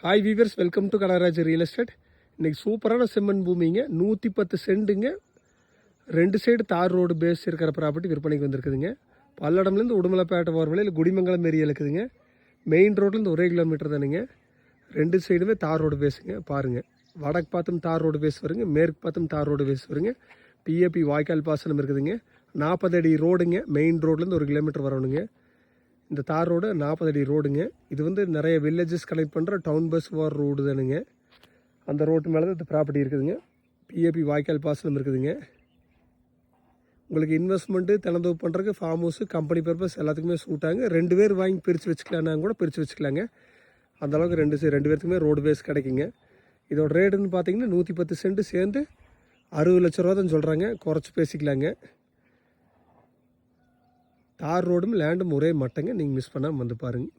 Hi viewers, welcome to Kadagaraj real estate. இன்றைக்கி சூப்பரான செம்மண் பூமிங்க, 110 சென்ட்டுங்க, 2 சைடு தார் ரோடு பேஸ் இருக்கிற ப்ராப்பர்ட்டி விற்பனைக்கு வந்திருக்குதுங்க. பல்லடம்லேருந்து உடுமலைப்பேட்டை போகிற வழியில் குடிமங்கலம் ஏரியா இருக்குதுங்க. மெயின் ரோட்லேருந்து 1 கிலோமீட்டர் தானுங்க. 2 சைடுமே தார் ரோடு பேஸுங்க. பாருங்கள், வடக்கு பார்த்தும் தார் ரோடு பேஸ் வருங்க, மேற்கு பார்த்தும் தார் ரோடு பேஸ் வருங்க. பிஏபி வாய்க்கால் பாசனம் இருக்குதுங்க. 40 அடி ரோடுங்க, மெயின் ரோட்லேருந்து 1 கிலோமீட்டர் வரணுங்க. இந்த தார் ரோடு 40 அடி ரோடுங்க. இது வந்து நிறைய வில்லேஜஸ் கனெக்ட் பண்ணுற டவுன் பஸ் போகிற ரோடு தானுங்க. அந்த ரோட்டு மேலே தான் இந்த ப்ராப்பர்ட்டி இருக்குதுங்க. பிஏபி வாய்க்கால் பாசனம் இருக்குதுங்க. உங்களுக்கு இன்வெஸ்ட்மெண்ட்டு தினந்தோப்பு பண்ணுறதுக்கு ஃபார்ம் ஹவுஸு கம்பெனி பர்பஸ் எல்லாத்துக்குமே சூட்டாங்க. 2 பேர் வாங்கி பிரித்து வச்சுக்கலான்னா கூட பிரித்து வச்சுக்கலாங்க. அந்தளவுக்கு 2 பேர்த்துக்குமே ரோடு பேஸ் கிடைக்குங்க. இதோட ரேட்டுன்னு பார்த்தீங்கன்னா 110 சென்ட் சேர்ந்து 60 லட்ச ரூபா தான் சொல்கிறாங்க. குறைச்சி பேசிக்கலாங்க. தார் ரோடும் லேண்டும் ஒரே மட்டங்க. நீங்கள் மிஸ் பண்ணாமல் வந்து பாருங்கள்.